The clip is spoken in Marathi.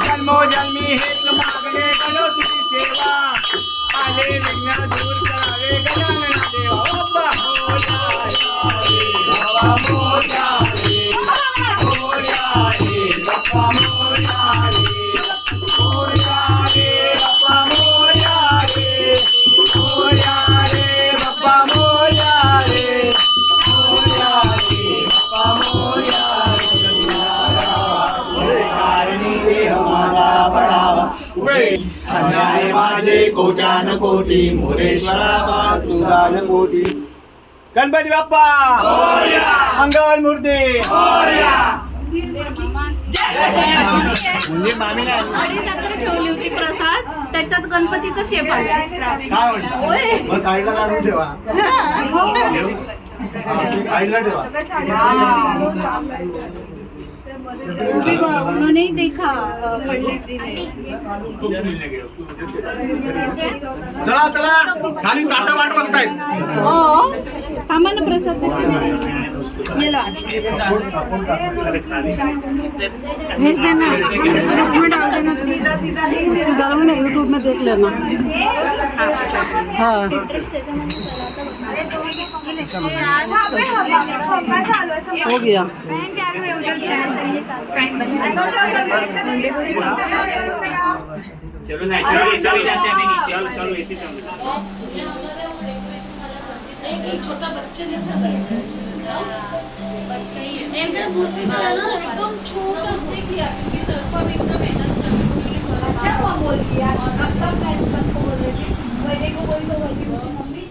जन्मोजन्मी हेत मागणे गणो तुझी सेवा आले विघ्न दूर करावे गजानन देवा बाबा मोरया रे मोरया रे बाप्पा मोरया रे मोरया रे बाप्पा मोरया रे मोरया रे बाप्पा मोरया रे मोरया रे बाप्पा मोरया अन्याय माझे कोट्यान कोटी मोरेश्वरा तुझा कोटी गणपती बाप्पा मंगल मूर्ती म्हणजे मामीने ठेवली होती प्रसाद त्याच्यात गणपतीचा शेप आला काय म्हणतो मग साईडला काढून ठेवा साईडला ठेवा उन्होंने देखा पंडित जी ने चला चला खाली ताट वाट बघतायत हो थांबा ना प्रसाद भेज देना में डाल देना यूट्यूब में देख लेना हाँ हो गया चलो एक छोटा बच्चा जैसा बच्चा ही है एकदम मूर्ति जो है ना एकदम छोटा उसने किया क्योंकि सर को भी इतना मेहनत करके उन्होंने करा अच्छा हुआ बोल दिया अब तक मैं सबको बोल रही थी वैसे को बोली तो वैसे मम्मी